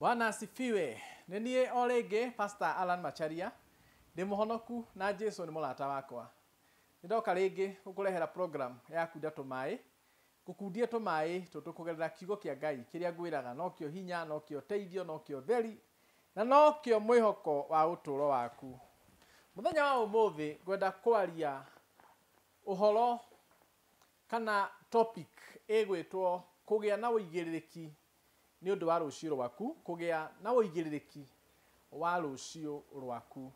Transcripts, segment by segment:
Bwana asifiwe. Nenie olege Pastor Alan Macharia. Ndi muhonoku na Jesu ni mulata wakwa. Ndoka rĩngĩ gũkũrehera program ya kunda tũmaĩ. Gũkundia tũmaĩ tũtũkũgerera kiugo kĩa Ngai kĩrĩa ngwĩraga no kĩo hinya, no kĩo teithio, no kĩo theri na no kĩo mwĩhoko wa ũtũũro waku. Mũthenya wa ũmũthĩ ngwenda kwaria ũhoro kana topic ĩgwĩtwo kũgĩa na ũigĩrĩrĩki nĩ ũndũ wa rũciũ rwaku, kũgĩa na ũigĩrĩrĩki wa rũciũ rwaku.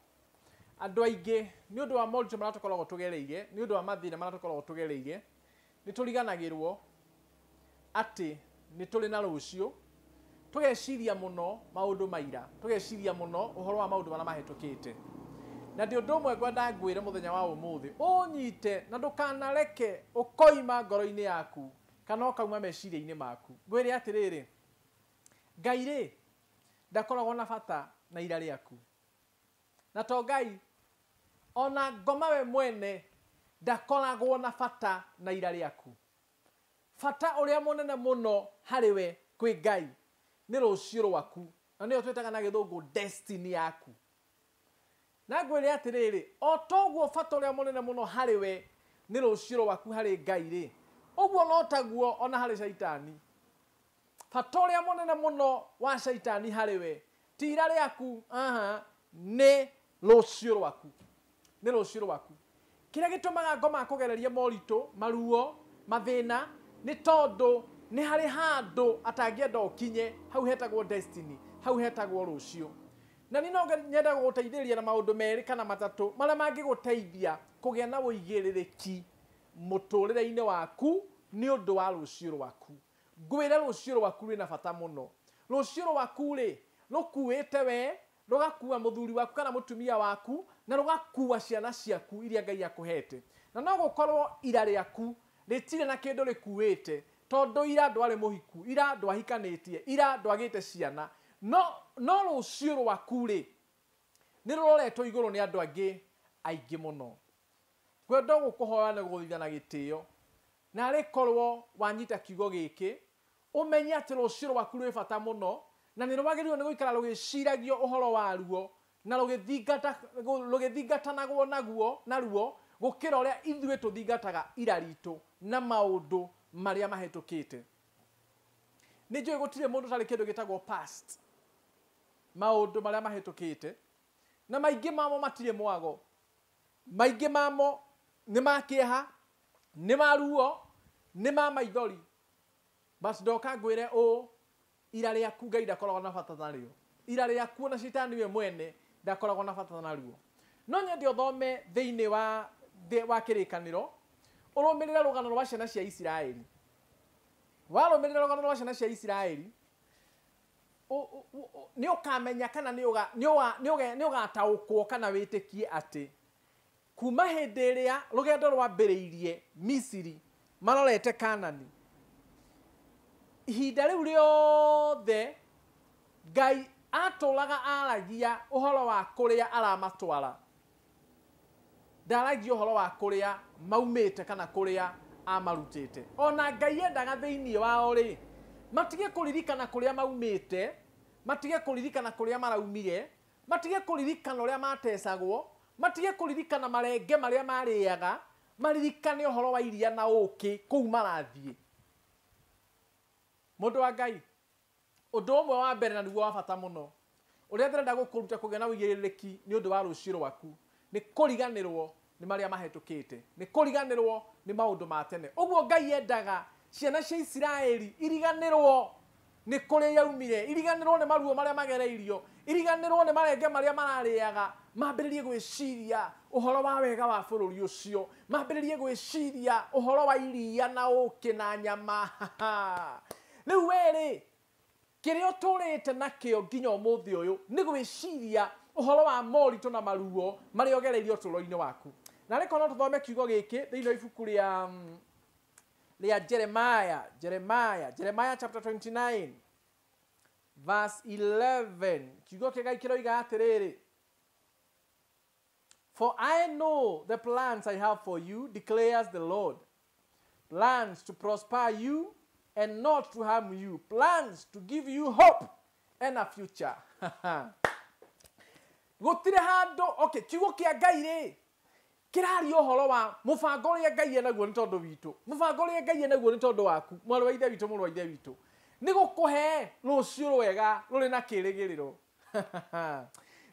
Andũ aingĩ nĩ ũndũ wa moritũ marĩa tũkoragwo tũgereire, nĩ ũndũ wa mathĩna marĩa tũkoragwo tũgereire, nĩ tũriganagĩrwo atĩ nĩ tũrĩ na rũciũ, tũgeciria mũno maũndũ maira, tũgeciria mũno ũhoro wa maũndũ marĩa mahĩtũkĩte. Na ndĩ ũndũ ũmwe ngwenda ngwĩre mũthenya wa ũmũthĩ, ũnyite na ndũkanareke ũkoima ngoro-inĩ yaku kana ũkauma meciria-inĩ maku. Ngwĩre atĩrĩrĩ, Ngai rĩ ndakoragwo na bata na ira rĩaku. Na to Ngai ona ngoma we mwene ndakoragwo na bata na ira rĩaku. Bata ũrĩa mũnene mũno harĩ we kwĩ Ngai nĩ rũciũ rwaku, na nĩyo twĩtaga na gĩthũngũ destiny yaku. Na ngwĩre atĩrĩrĩ, o toguo bata ũrĩa mũnene mũno harĩ we nĩ rũciũ rwaku harĩ Ngai rĩ, ũguo no taguo ona harĩ Shaitani. Bata ũrĩa mũnene mũno wa Shaitani harĩ we ti ira rĩaku, nĩ rũciũ rwaku. Nĩ rũciũ rwaku. Kĩrĩa gĩtũmaga ngoma kũgereria moritũ, maruo, mathĩna nĩ tondũ nĩ harĩ handũ atangĩenda ũkinye, hau hetagwo destiny, hau hetagwo rũciũ. Na niĩ no nyenda gũgũteithĩrĩria na maũndũ merĩ kana matatũ marĩa mangĩgũteithia kũgĩa na ũigĩrĩrĩki mũtũrĩre-inĩ waku nĩ ũndũ wa rũciũ rwaku. Ngwĩre rũciũ rwaku rwĩna bata mũno. Rũciũ rwaku rĩ rũkuĩte we, rũgakua mũthuri waku kana mũtumia waku, na rũgakua ciana ciaku iria Ngai akũhete. Na no gũkorwo ira rĩaku rĩtirĩ na kĩndũ rĩkuĩte, tondũ ira ndwarĩ mũhiku, ira ndwahikanĩtie, ira ndwagĩte ciana. No rũciũ rwaku rĩ nĩ rũroretwo igũrũ nĩ andũ angĩ aingĩ mũno. Ngwenda gũkũhoya na gũgũthaitha na gĩtĩo, na rĩkorwo wanyita kiugo gĩkĩ, ũmenye atĩ rũciũ rwaku rwĩ bata mũno, na nĩ rwagĩrĩirwo nĩ gũikara rũgĩciragio ũhoro waruo na rũgĩthingatanagwo naruo gũkĩra ũrĩa ithuĩ tũthingataga ira ritũ na maũndũ marĩa mahĩtũkĩte. Nĩ njũĩ gũtirĩ mũndũ ũtarĩ kĩndũ gĩtagwo past, maũndũ marĩa mahĩtũkĩte, na maingĩ mamo matirĩ mwago, maingĩ mamo nĩ makĩeha, nĩ maruo, nĩ ma maithori. Basi ndoka ngwĩre ũũ, ira rĩaku Ngai ndakoragwo na bata narĩo. Ira rĩaku na Shaitani we mwene ndakoragwo na bata naruo. No nyende ũthome thĩinĩ wa kĩrĩkanĩro, ũrũmĩrĩre rũgano rwa ciana cia Isiraeli. Warũmĩrĩra rũgano rwa ciana cia Isiraeli, nĩ ũkamenya kana nĩ ũgataũkwo kana wĩtĩkie atĩ kuma hĩndĩ ĩrĩa rũgendo rwambĩrĩirie Misiri marorete Kanani, ihinda rĩu rĩothe Ngai atũraga aragia ũhoro wa kũrĩa aramatwara. Ndaragia ũhoro wa kũrĩa maumĩte kana kũrĩa amarutĩte. Ona Ngai endaga thĩinĩ wao rĩ matige kũririkana kũrĩa maumĩte, matige kũririkana kũrĩa maraumire, matige kũririkana ũrĩa matecagwo, matige kũririkana marenge marĩa marĩaga, maririkane ũhoro wa iria na ũkĩ kũu marathiĩ. Mũndũ wa Ngai, ũndũ ũmwe wa mbere na nĩguo wa bata mũno ũrĩa ndĩrenda gũkũruta kũgĩa na ũigĩrĩrĩki nĩ ũndũ wa rũciũ rwaku nĩ kũriganĩrwo nĩ marĩa mahĩtũkĩte, nĩ kũriganĩrwo nĩ maũndũ ma tene. Ũguo Ngai endaga ciana cia Isiraeli iriganĩrwo nĩ kũrĩa yaumire, iriganĩrwo nĩ maruo marĩa magereirio, iriganĩrwo nĩ marenge marĩa mararĩaga, mambĩrĩrie gwĩciria ũhoro wa wega wa bũrũri ũcio, mambĩrĩrie gwĩciria ũhoro wa iria na ũkĩ na nyama. Rĩu wĩrĩ kĩrĩa ũtũrĩte nakĩo nginya ũmũthĩ ũyũ nĩ gwĩciria ũhoro wa moritũ na maruo marĩa ũgereirio ũtũũro-inĩ waku. Na rĩko no tũthome kiugo gĩkĩ thĩinĩ wa ibuku rĩa Jeremiah chapter 29 verse 11. Kiugo kĩgai kĩroiga atĩrĩrĩ, For I know the plans I have for you, declares the Lord, plans to prosper you and not to harm you, plans to give you hope and a future. Gutire hando, okay, kiugo kia Ngai ri kirari ohoro wa mubango uria Ngai enaguo ni tondu witu. Mubango uria Ngai enaguo ni tondu waku. Mwaru wa ithe witu, mwaru wa ithe witu. Ni gukuhe rucio rwega ruri na kirigiriro.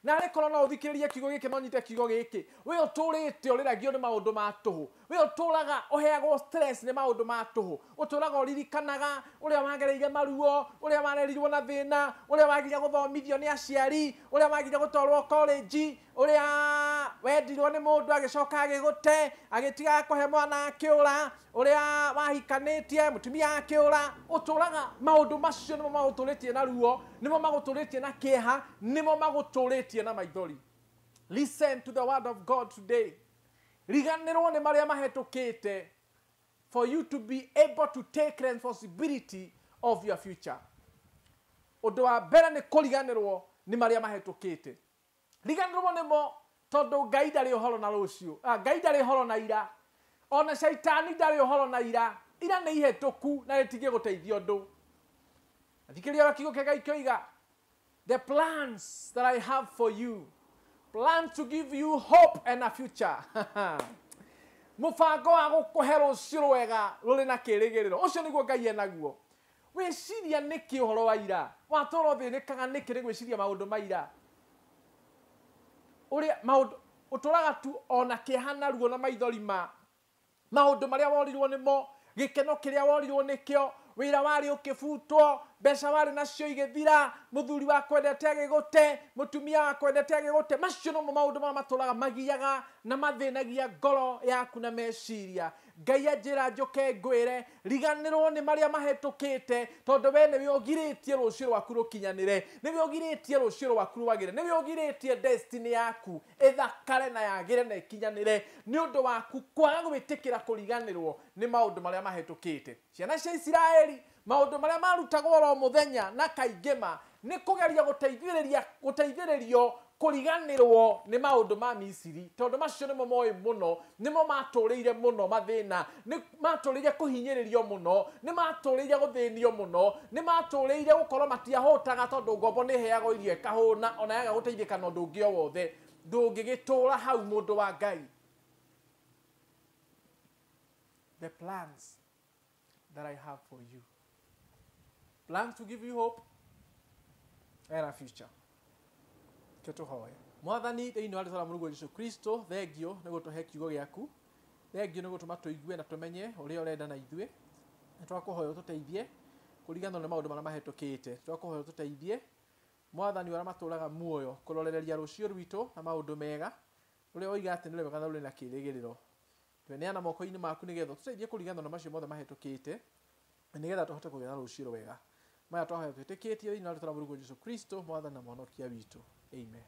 Na rekoro no uthikiririe kiugo giki no nyite kiugo giki. We uturite uriragio ni maundu ma tuhu. We uturaga uheagwo stress ni maundu ma tuhu. Uturaga uririkanaga uria wagereire maruo, uria warerirwo na thina, uria wagiria guthomithio ni aciari, uria wagiria gutwarwo college, uria wendirwo ni mundu agicoka agigute, agitiga kuhe mwana akiura, uria wahikanitie mutumia akiura. Uturaga maundu macio nimo maguturitie na ruo, nimo maguturitie na kieha, nimo maguturitie na maithori. Listen to the word of God today. Riganirwo ni maria mahetukite for you to be able to take responsibility of your future. Undu wa mbere ni kuriganirwo ni maria mahetukite. Riganirwo nimo tondu Ngai ndari uhoro na rucio. Ngai ndari uhoro na ira. Ona shaitani ndari uhoro na ira. Ira ni ihetuku na ritige guteithia undu. Athikiria kiugo kia Ngai kioiga, the plans that I have for you, plans to give you hope and a future. Mubango wa gukuhe rucio rwega ruri na kirigiriro. Ucio niguo Ngai enaguo. Wiciria niki uhoro wa ira. Watoro thinikaga niki ni gwiciria maundu ma ira. Uria maundu uturaga tu ona kihana ruo na maithori ma maundu maria worirwo nimo, gikeno kiria worirwo nikio, wira wari ukifutwo, mbeca wari nacio igithira, muthuri wa kwendete agigute, mutumia wa kwendete agigute. Macio no maundu ma maturaga magiyaga na mathinagia ngoro yaku na meciria. Ngai anjira njoke ngwire, riganirwo ni maria mahetukite tondu we niwe ugiritie rucio rwaku rukinyanire, niwe ugiritie rucio rwaku rwagire, niwe ugiritie destiny yaku ithakare na yagire na ikinyanire ni undu waku kwaga gwitikira kuriganirwo ni maundu maria mahetukite. Ciana cia Isiraeli maundu maria marutagwo ro muthenya na kaingima ni kugeria guteithiririo kuriganirwo ni maundu ma Misiri tondu macio nimo moe muno, nimo maturiire muno mathina, ni maturiire kuhinyiririo muno, ni maturiire guthinio muno, ni maturiire gukorwo matiahutaga tondu ngombo ni heago irio kahuna ona yaga guteithika na undu ungi o wothe. Ndungigitura hau mundu wa Ngai. The plans that I have for you, plans to give you hope and a future. Ketuhoya mwathani thiini wa ritwa Mungu Yesu Kristo, thengio ni gutuhe kiugo giaku, thengio ni gutuma tuigue na tumenye uria urenda na ithue. Twakuhoya ututeithie kurigana na maundu maria mahetukite, twakuhoya ututeithie mwathani wa maturaga muoyo kurorereria rucio rwitu na maundu mega uria oiga ati ni wega na uri na kirigiriro. Tweneana moko-ini maku nigetha tuteithie kurigana na macio mothe mahetukite, nigetha tuhote kugĩa na rucio rwega. Maya twahoya twitikitie thiini wa ritwa Mungu Yesu Kristo, mwathani na mwonokia witu. Amen.